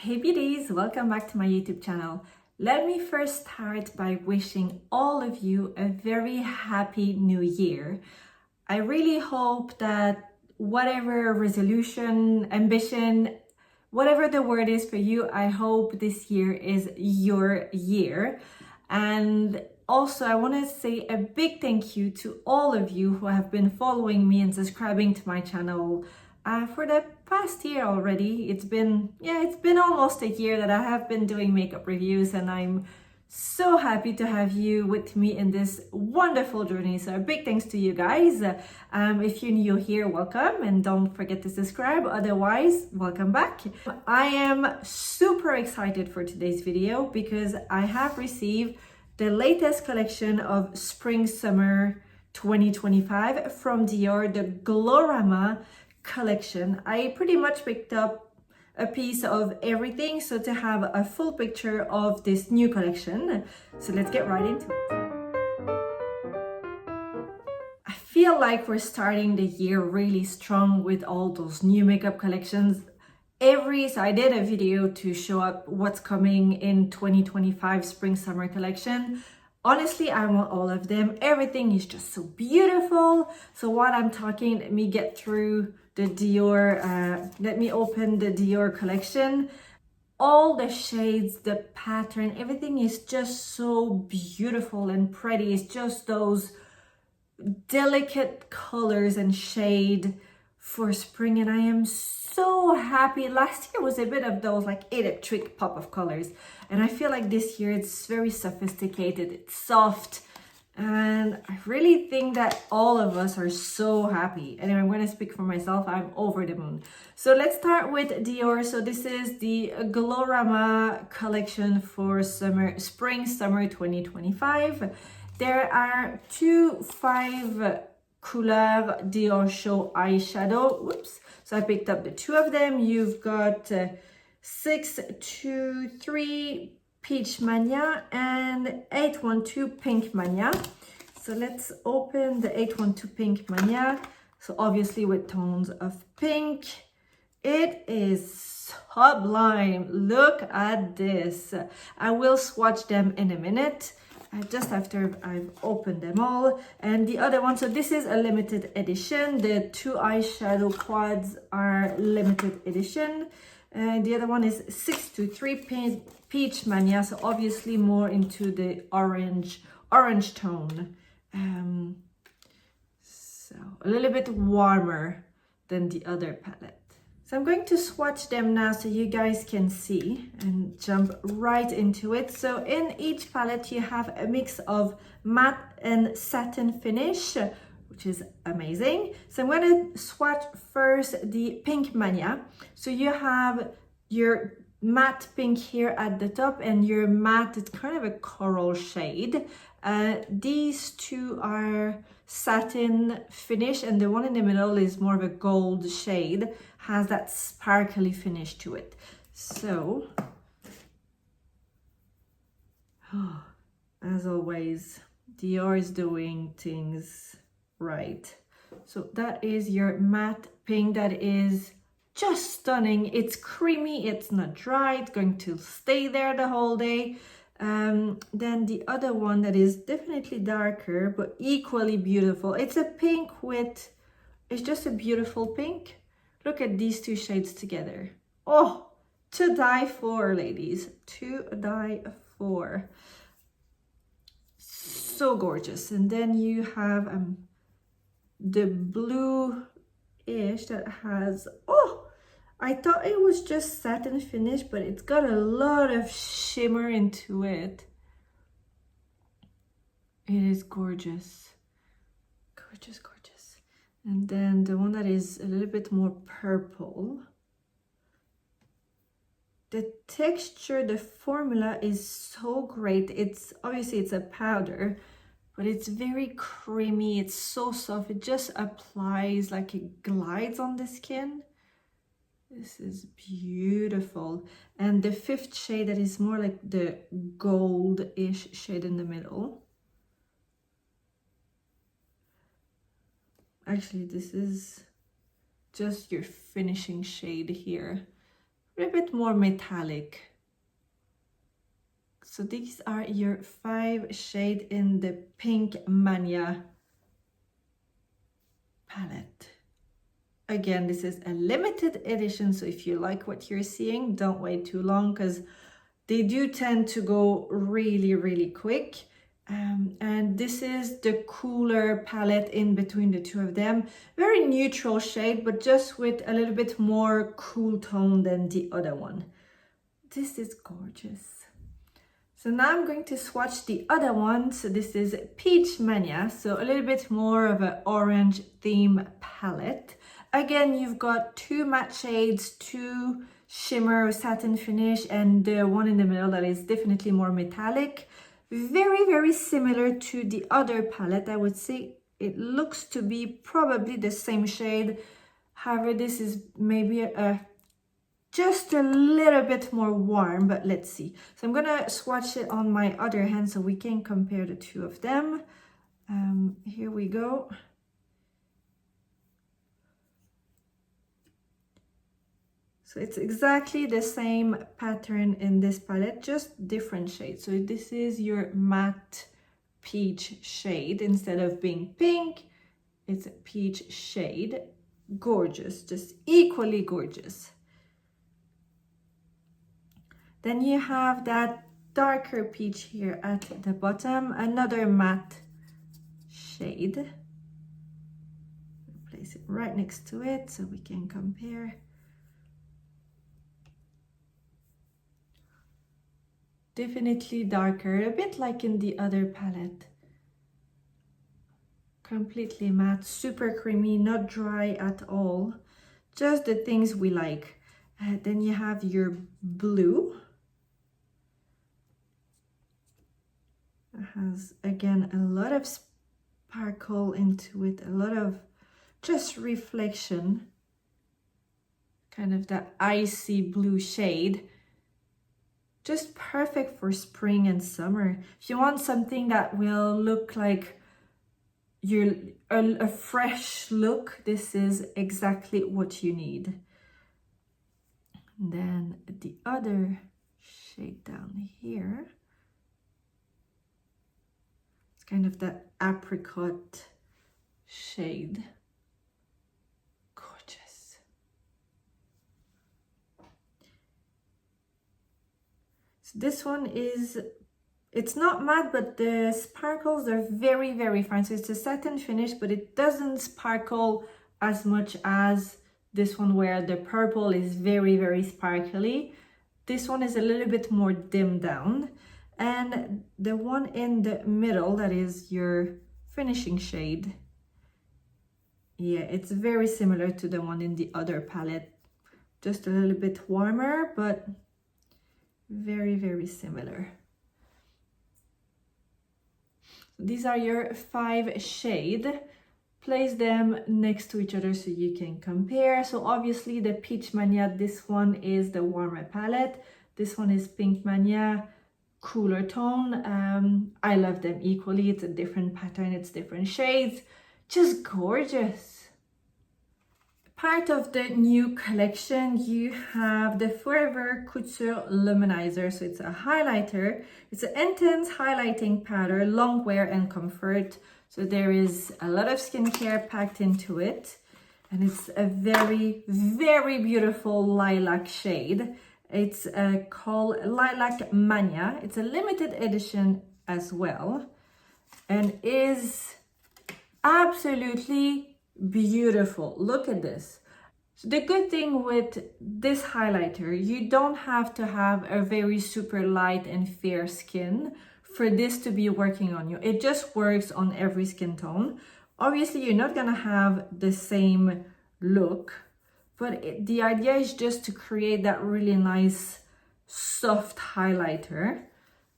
Hey beauties, welcome back to my YouTube channel. Let me first start by wishing all of you a very happy new year. I really hope that whatever resolution, ambition, whatever the word is for you, I hope this year is your year. And also, I want to say a big thank you to all of you who have been following me and subscribing to my channel for the past year already. It's been almost a year that I have been doing makeup reviews, and I'm so happy to have you with me in this wonderful journey. So a big thanks to you guys. If you're new here, welcome, and don't forget to subscribe. Otherwise, welcome back. I am super excited for today's video because I have received the latest collection of Spring Summer 2025 from Dior, the Glowmania collection. I pretty much picked up a piece of everything, so to have a full picture of this new collection. So let's get right into it. I feel like we're starting the year really strong with all those new makeup collections. So I did a video to show up what's coming in 2025 spring summer collection. Honestly, I want all of them. Everything is just so beautiful. So while I'm talking, let me get through the Dior, let me open the Dior collection. All the shades, the pattern, everything is just so beautiful and pretty. It's just those delicate colors and shade for spring, and I am so happy. Last year was a bit of those like electric pop of colors, and I feel like this year it's very sophisticated, it's soft, and I really think that all of us are so happy. Anyway, I'm going to speak for myself. I'm over the moon. So let's start with Dior. So this is the Glowmania collection for spring summer 2025. There are 5 couleur Dior Show eyeshadow. Whoops. So I picked up the 2 of them. You've got 623 Peach Mania and 812 Pink Mania. So let's open the 812 Pink Mania. So obviously with tones of pink. It is sublime. Look at this. I will swatch them in a minute. Just after I've opened them all. And the other one, so this is a limited edition. The 2 eyeshadow quads are limited edition. And the other one is 623 Peach Mania, so obviously more into the orange tone. So a little bit warmer than the other palette. So I'm going to swatch them now so you guys can see and jump right into it. So in each palette you have a mix of matte and satin finish, which is amazing. So I'm going to swatch first the Pink Mania. So you have your matte pink here at the top and your matte, it's kind of a coral shade. These 2 are satin finish, and the one in the middle is more of a gold shade, has that sparkly finish to it. So as always, Dior is doing things right. So that is your matte pink. That is just stunning. It's creamy, it's not dry, it's going to stay there the whole day. Then the other one that is definitely darker but equally beautiful. It's a pink with, it's just a beautiful pink. Look at these 2 shades together. Oh, to die for, ladies. To die for. So gorgeous. And then you have the blue-ish that has, oh, I thought it was just satin finish, but it's got a lot of shimmer into it. It is gorgeous. Gorgeous, gorgeous. And then the one that is a little bit more purple. The texture, the formula is so great. It's obviously it's a powder, but it's very creamy. It's so soft. It just applies like it glides on the skin. This is beautiful. And the 5th shade that is more like the gold-ish shade in the middle. Actually, this is just your finishing shade here. a little bit more metallic. So these are your 5 shades in the Pink Mania palette. Again, this is a limited edition, so if you like what you're seeing, don't wait too long because they do tend to go really, really quick. And this is the cooler palette in between the two of them. Very neutral shade, but just with a little bit more cool tone than the other one. This is gorgeous. So now I'm going to swatch the other one. So this is Peach Mania, so a little bit more of an orange theme palette. Again, you've got 2 matte shades, 2 shimmer satin finish, and the one in the middle that is definitely more metallic. Very, very similar to the other palette. I would say it looks to be probably the same shade. However, this is maybe just a little bit more warm, but let's see. So I'm gonna swatch it on my other hand so we can compare the two of them. Here we go. So it's exactly the same pattern in this palette, just different shades. So this is your matte peach shade. Instead of being pink, it's a peach shade. Gorgeous, just equally gorgeous. Then you have that darker peach here at the bottom, another matte shade. Place it right next to it so we can compare. Definitely darker, a bit like in the other palette. Completely matte, super creamy, not dry at all. Just the things we like. Then you have your blue. It has, again, a lot of sparkle into it, a lot of just reflection. Kind of that icy blue shade. Just perfect for spring and summer. If you want something that will look like a fresh look, this is exactly what you need. And then the other shade down here, it's kind of that apricot shade. Gorgeous. So this one is, it's not matte, but the sparkles are very, very fine. So it's a satin finish, but it doesn't sparkle as much as this one where the purple is very, very sparkly. This one is a little bit more dimmed down. And the one in the middle, that is your finishing shade. Yeah, it's very similar to the one in the other palette. Just a little bit warmer, but very, very similar. These are your 5 shades. Place them next to each other so you can compare. So obviously the Peach Mania, this one is the warmer palette. This one is Pink Mania, cooler tone. I love them equally. It's a different pattern, it's different shades. Just gorgeous. Part of the new collection, you have the Forever Couture Luminizer. So it's a highlighter. It's an intense highlighting powder, long wear and comfort. So there is a lot of skincare packed into it. And it's a very, very beautiful lilac shade. It's called Lilac Mania. It's a limited edition as well. And is absolutely beautiful. Look at this. So the good thing with this highlighter, you don't have to have a very super light and fair skin for this to be working on you. It just works on every skin tone. Obviously, you're not gonna have the same look, but the idea is just to create that really nice soft highlighter,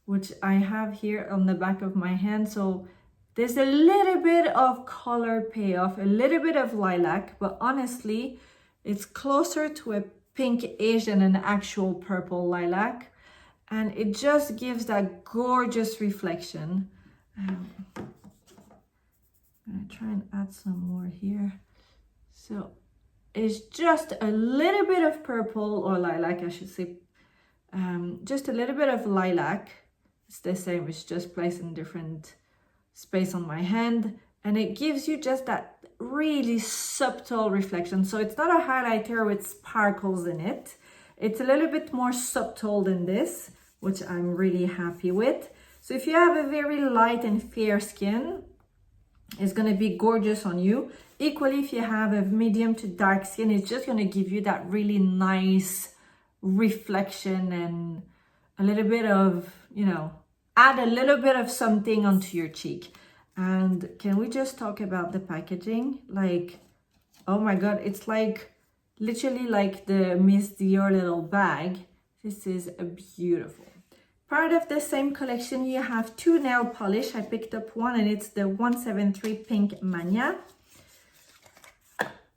which I have here on the back of my hand. So there's a little bit of color payoff, a little bit of lilac, but honestly, it's closer to a pinkish than an actual purple lilac. And it just gives that gorgeous reflection. I'm gonna try and add some more here. So is just a little bit of purple, or lilac I should say, just a little bit of lilac. It's the same, it's just placed in different space on my hand, and it gives you just that really subtle reflection. So it's not a highlighter with sparkles in it. It's a little bit more subtle than this, which I'm really happy with. So if you have a very light and fair skin, it's going to be gorgeous on you. Equally, if you have a medium to dark skin, it's just going to give you that really nice reflection and a little bit of, you know, add a little bit of something onto your cheek. And can we just talk about the packaging? Like, oh my god, it's like literally like the Miss Dior little bag. This is beautiful. Part of the same collection, you have two nail polish. I picked up one, and it's the 173 Pink Mania.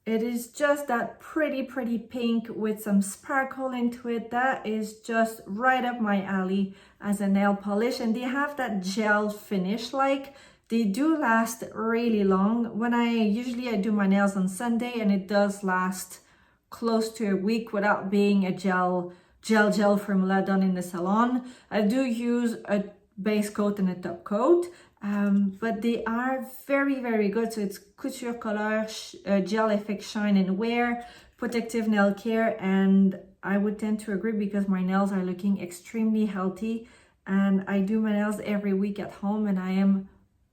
It is just that pretty pink with some sparkle into it. That is just right up my alley as a nail polish. And they have that gel finish. Like, they do last really long. When usually I do my nails on Sunday, and it does last close to a week without being a gel formula done in the salon. I do use a base coat and a top coat, but they are very good. So it's couture color, gel effect shine and wear, protective nail care, and I would tend to agree because my nails are looking extremely healthy, and I do my nails every week at home, and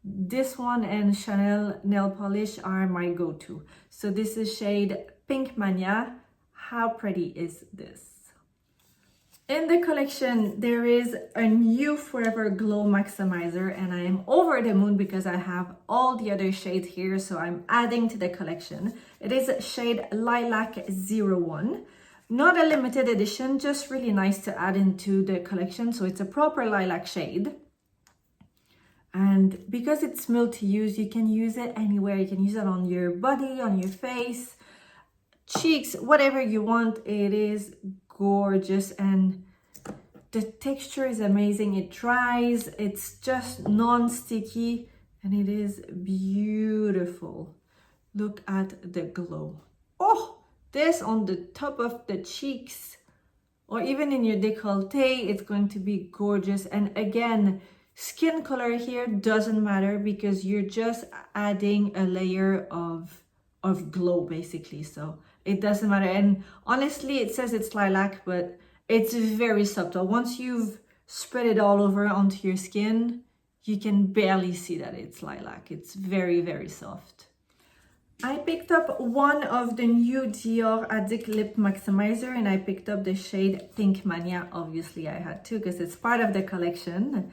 this one and Chanel nail polish are my go-to. So this is shade Pink Mania. How pretty is this? In the collection, there is a new Forever Glow Maximizer, and I am over the moon because I have all the other shades here, so I'm adding to the collection. It is shade Lilac 01. Not a limited edition, just really nice to add into the collection. So it's a proper lilac shade. And because it's multi-use, you can use it anywhere. You can use it on your body, on your face, cheeks, whatever you want. It is gorgeous, and the texture is amazing. It dries, it's just non-sticky, and it is beautiful. Look at the glow. Oh, this on the top of the cheeks, or even in your décolleté, it's going to be gorgeous. And again, skin color here doesn't matter because you're just adding a layer of glow basically. So it doesn't matter. And honestly, it says it's lilac, but it's very subtle. Once you've spread it all over onto your skin, you can barely see that it's lilac. It's very soft. I picked up one of the new Dior Addict Lip Maximizer, and I picked up the shade Pink Mania. Obviously I had to because it's part of the collection.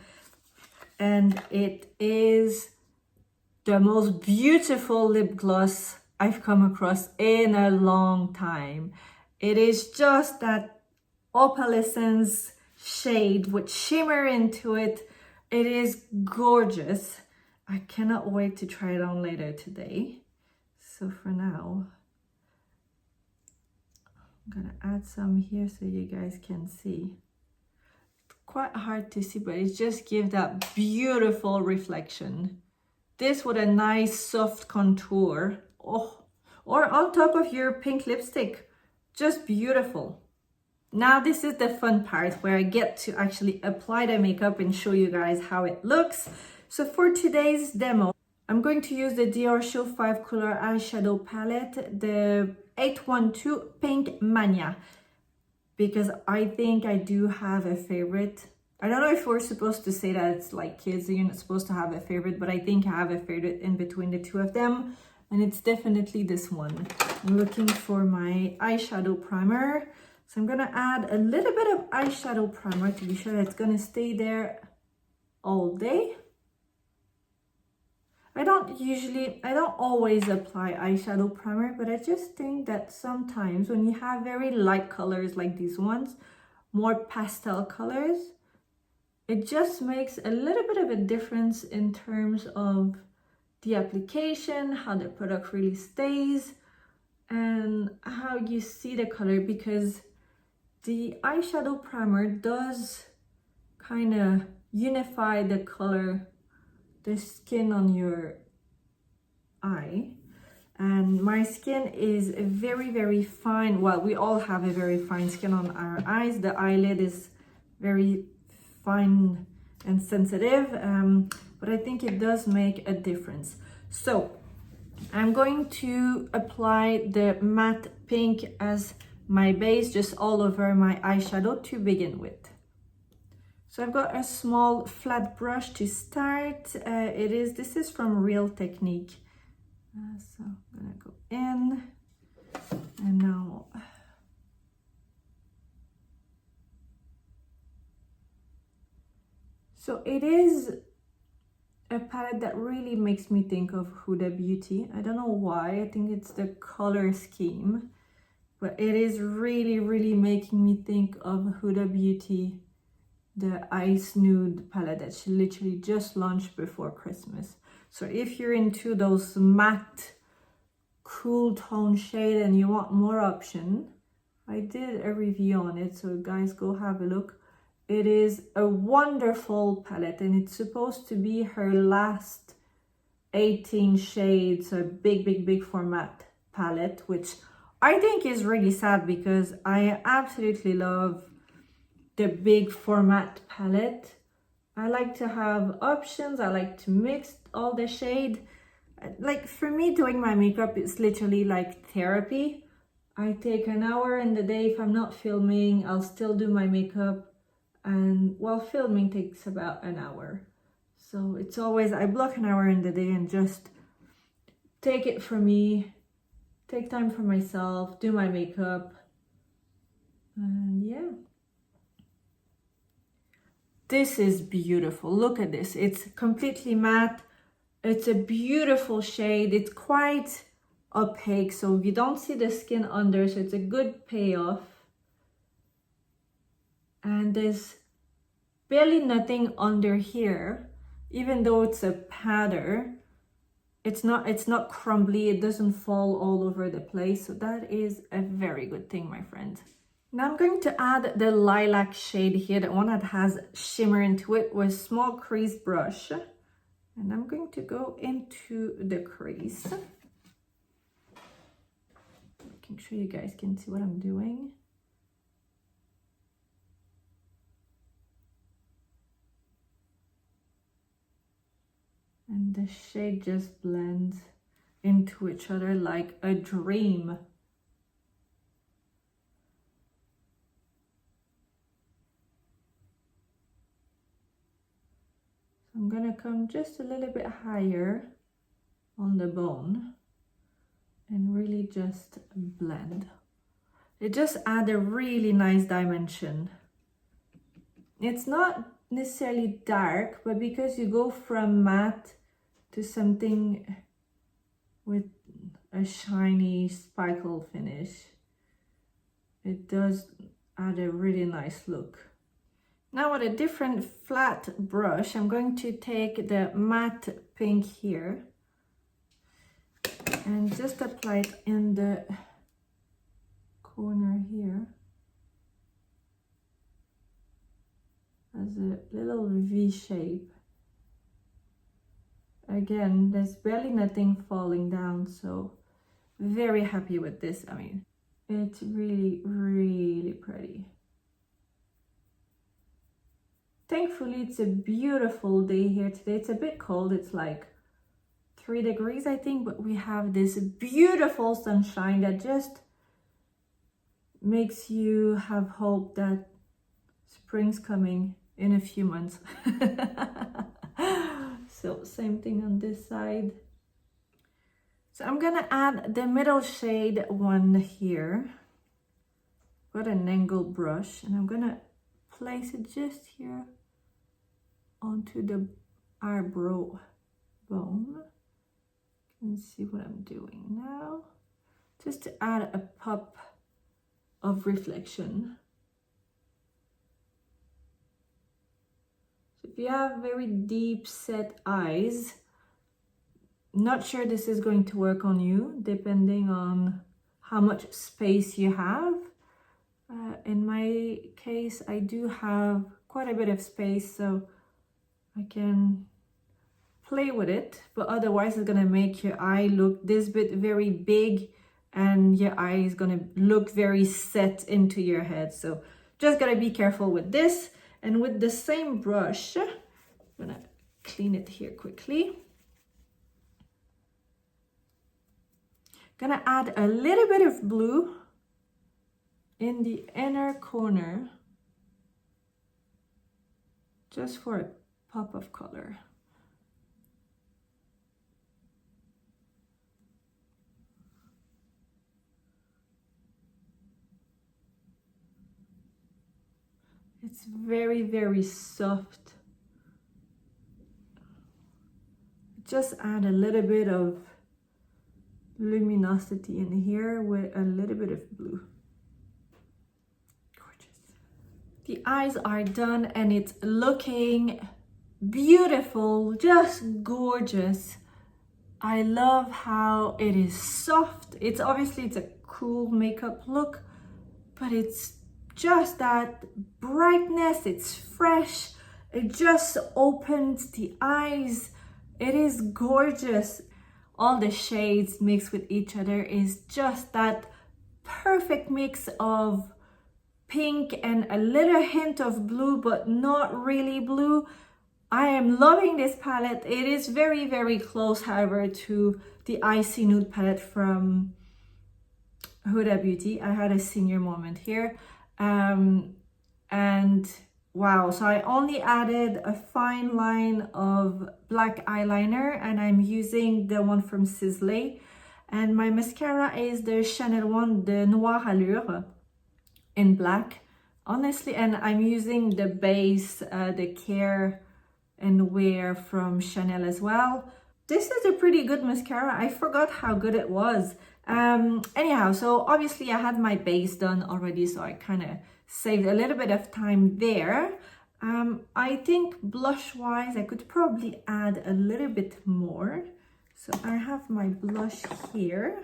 And it is the most beautiful lip gloss I've come across in a long time. It is just that opalescence shade with shimmer into it. It is gorgeous. I cannot wait to try it on later today. So for now, I'm gonna add some here so you guys can see. Quite hard to see, but it just gives that beautiful reflection. This with a nice soft contour. Oh, or on top of your pink lipstick. Just beautiful. Now this is the fun part where I get to actually apply the makeup and show you guys how it looks. So for today's demo, I'm going to use the Dior Show 5 Color Eyeshadow Palette, the 812 Pink Mania, because I think I do have a favorite. I don't know if we're supposed to say that it's like kids, you're not supposed to have a favorite, but I think I have a favorite in between the two of them, and it's definitely this one. I'm looking for my eyeshadow primer. So I'm gonna add a little bit of eyeshadow primer to be sure that it's gonna stay there all day. I don't always apply eyeshadow primer, but I just think that sometimes when you have very light colors like these ones, more pastel colors, it just makes a little bit of a difference in terms of the application, how the product really stays, and how you see the color, because the eyeshadow primer does kind of unify the color, the skin on your eye, And my skin is very, very fine. Well, we all have a very fine skin on our eyes. The eyelid is very fine and sensitive, but I think it does make a difference. So I'm going to apply the matte pink as my base just all over my eyeshadow to begin with. So I've got a small flat brush to start. This is from Real Technique. So I'm gonna go in, and now so it is a palette that really makes me think of Huda Beauty. I don't know why. I think it's the color scheme, but it is really, really making me think of Huda Beauty, the Ice Nude palette that she literally just launched before Christmas. So if you're into those matte, cool tone shade and you want more option, I did a review on it, so guys, go have a look. It is a wonderful palette, and it's supposed to be her last 18 shades, a big format palette, which I think is really sad because I absolutely love the big format palette. I like to have options. I like to mix all the shade. Like for me, doing my makeup is literally like therapy. I take an hour in the day. If I'm not filming, I'll still do my makeup. And while filming takes about an hour. So it's always, I block an hour in the day and just take it for me, take time for myself, do my makeup. And yeah. This is beautiful. Look at this. It's completely matte. It's a beautiful shade. It's quite opaque, so you don't see the skin under, so it's a good payoff. And there's barely nothing under here, even though it's a powder. It's not crumbly. It doesn't fall all over the place. So that is a very good thing, my friend. Now I'm going to add the lilac shade here, the one that has shimmer into it, with a small crease brush. And I'm going to go into the crease. Making sure you guys can see what I'm doing. And the shade just blends into each other like a dream. I'm gonna come just a little bit higher on the bone and really just blend. It just adds a really nice dimension. It's not necessarily dark, but because you go from matte to something with a shiny sparkle finish, it does add a really nice look. Now with a different flat brush, I'm going to take the matte pink here and just apply it in the corner here as a little V shape. Again, there's barely nothing falling down, so very happy with this. I mean, it's really, really pretty. Thankfully, it's a beautiful day here today. It's a bit cold. It's like 3 degrees, I think, but we have this beautiful sunshine that just makes you have hope that spring's coming in a few months. So same thing on this side. So I'm gonna add the middle shade one here. Got an angled brush, and I'm gonna place it just here onto the eyebrow bone. You can see what I'm doing now, just to add a pop of reflection. So if you have very deep set eyes, not sure this is going to work on you, depending on how much space you have. In my case, I do have quite a bit of space, so I can play with it, but otherwise it's gonna make your eye look this bit very big and your eye is gonna look very set into your head. So just gotta be careful with this. And with the same brush, I'm gonna clean it here quickly. Gonna add a little bit of blue in the inner corner, just for a pop of color. It's very, very soft. Just add a little bit of luminosity in here with a little bit of blue. Gorgeous. The eyes are done and it's looking beautiful, just gorgeous. I love how it is soft. It's obviously it's a cool makeup look, but it's just that brightness, it's fresh, it just opens the eyes. It is gorgeous. All the shades mixed with each other is just that perfect mix of pink and a little hint of blue, but not really blue. I am loving this palette. It is very, very close, however, to the Icy Nude palette from Huda Beauty. I had a senior moment here. And wow, so I only added a fine line of black eyeliner and I'm using the one from SISLEY. And my mascara is the Chanel one, the Noire Allure in black, honestly. And I'm using the base, the Care and Wear from Chanel as well. This is a pretty good mascara. I forgot how good it was. Anyhow, so obviously I had my base done already, so I kind of saved a little bit of time there. I think blush wise I could probably add a little bit more. So I have my blush here.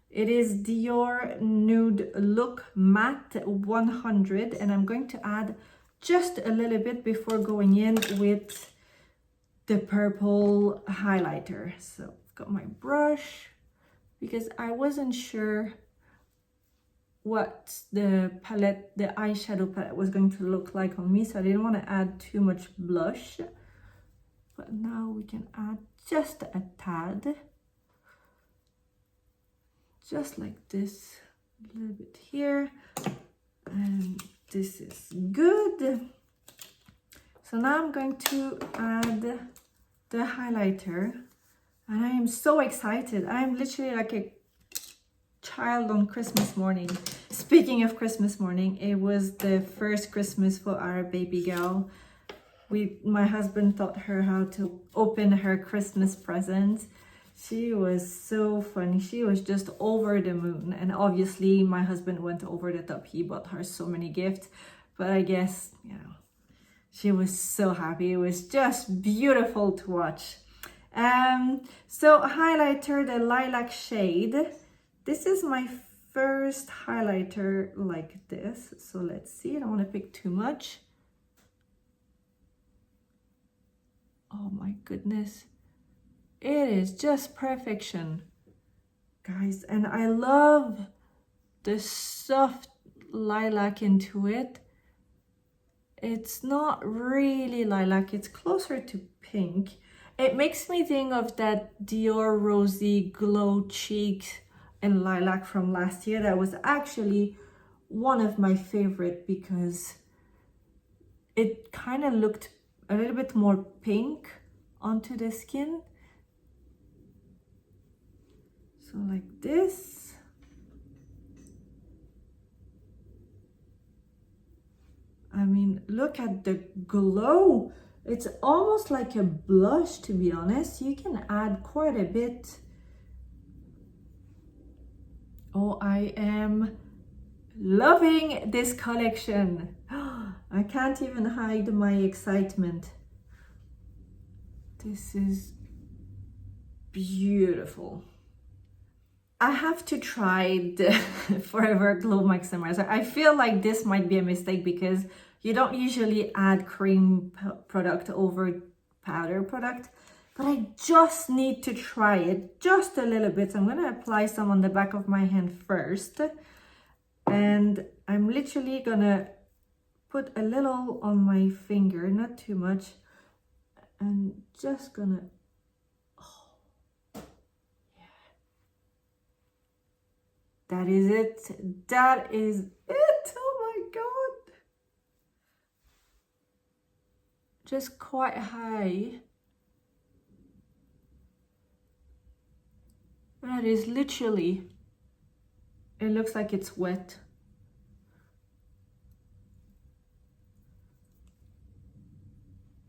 It is Dior Nude Look Matte 100 and I'm going to add just a little bit before going in with the purple highlighter. So I've got my brush because I wasn't sure what the palette, the eyeshadow palette was going to look like on me, so I didn't want to add too much blush. But now we can add just a tad, just like this, a little bit here, and this is good. So now I'm going to add the highlighter and I am so excited. I am literally like a child on Christmas morning. Speaking of Christmas morning, it was the first Christmas for our baby girl. My husband taught her how to open her Christmas presents. She was so funny. She was just over the moon. And obviously my husband went over the top. He bought her so many gifts. But I guess, you know, she was so happy. It was just beautiful to watch. So highlighter, the lilac shade. This is my first highlighter like this. So let's see. I don't want to pick too much. Oh my goodness. It is just perfection, guys. And I love the soft lilac into it. It's not really lilac. It's closer to pink. It makes me think of that Dior Rosy Glow Cheeks and lilac from last year. That was actually one of my favorite because it kind of looked a little bit more pink onto the skin. So like this. I mean, look at the glow. It's almost like a blush, to be honest. You can add quite a bit. Oh, I am loving this collection. I can't even hide my excitement. This is beautiful. I have to try the Forever Glow Maximizer. I feel like this might be a mistake because you don't usually add cream product over powder product. but I just need to try it just a little bit. So I'm going to apply some on the back of my hand first. And I'm literally going to put a little on my finger, not too much. And just going to, that is it. That is it. Oh my God. Just quite high. That is literally, it looks like it's wet.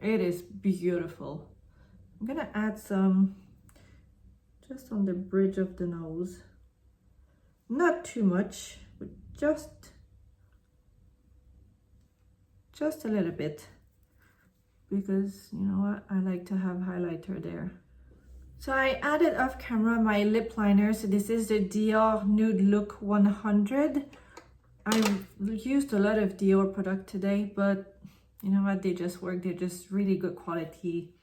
It is beautiful. I'm gonna add some just on the bridge of the nose. Not too much, but just a little bit, because you know what, I like to have highlighter there. So I added off camera my lip liner. So this is the Dior Nude Look 100. I've used a lot of Dior product today, but you know what, they just work. They're just really good quality.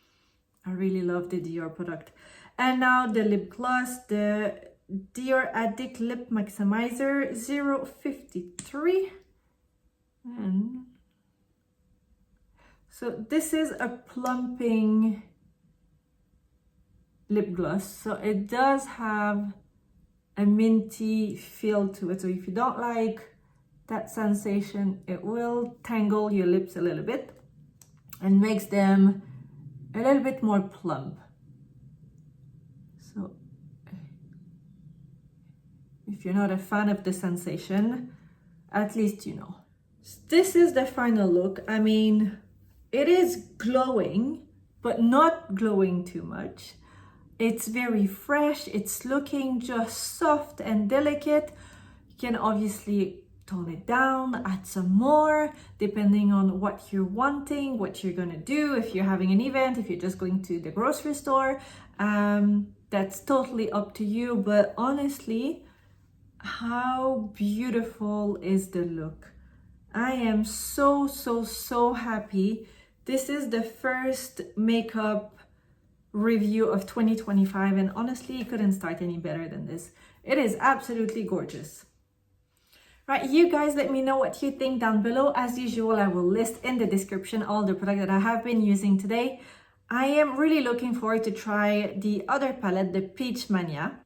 I really love the Dior product. And now the lip gloss, the Dior Addict Lip Maximizer 053. And so this is a plumping lip gloss. So it does have a minty feel to it. So if you don't like that sensation, it will tangle your lips a little bit and makes them a little bit more plump. So if you're not a fan of the sensation, at least you know. This is the final look. I mean, it is glowing, but not glowing too much. It's very fresh. It's looking just soft and delicate. You can obviously tone it down, add some more, depending on what you're wanting, what you're gonna do, if you're having an event, if you're just going to the grocery store. That's totally up to you, but honestly, how beautiful is the look? I am so happy. This is the first makeup review of 2025, and honestly, it couldn't start any better than this. It is absolutely gorgeous. Right, you guys, let me know what you think down below. As usual, I will list in the description all the products that I have been using today. I am really looking forward to try the other palette, the Peach Mania.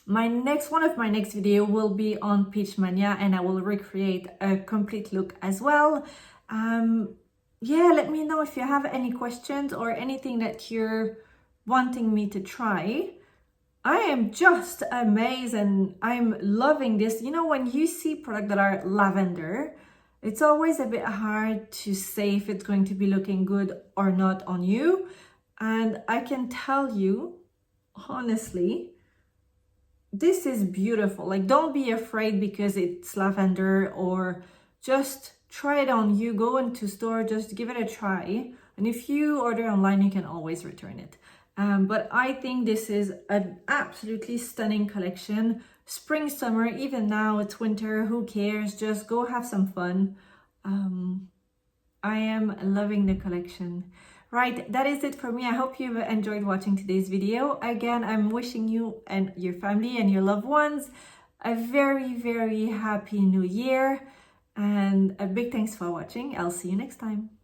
One of my next video will be on Peach Mania, and I will recreate a complete look as well. Yeah, let me know if you have any questions or anything that you're wanting me to try. I am just amazed and I'm loving this. You know, when you see products that are lavender, it's always a bit hard to say if it's going to be looking good or not on you. And I can tell you, honestly, this is beautiful. Like, don't be afraid because it's lavender, or just try it on you. Go into store, just give it a try. And if you order online, you can always return it. But I think this is an absolutely stunning collection. Spring, summer, even now it's winter, who cares? Just go have some fun. I am loving the collection. Right, that is it for me. I hope you've enjoyed watching today's video. Again, I'm wishing you and your family and your loved ones a very happy new year. And a big thanks for watching. I'll see you next time.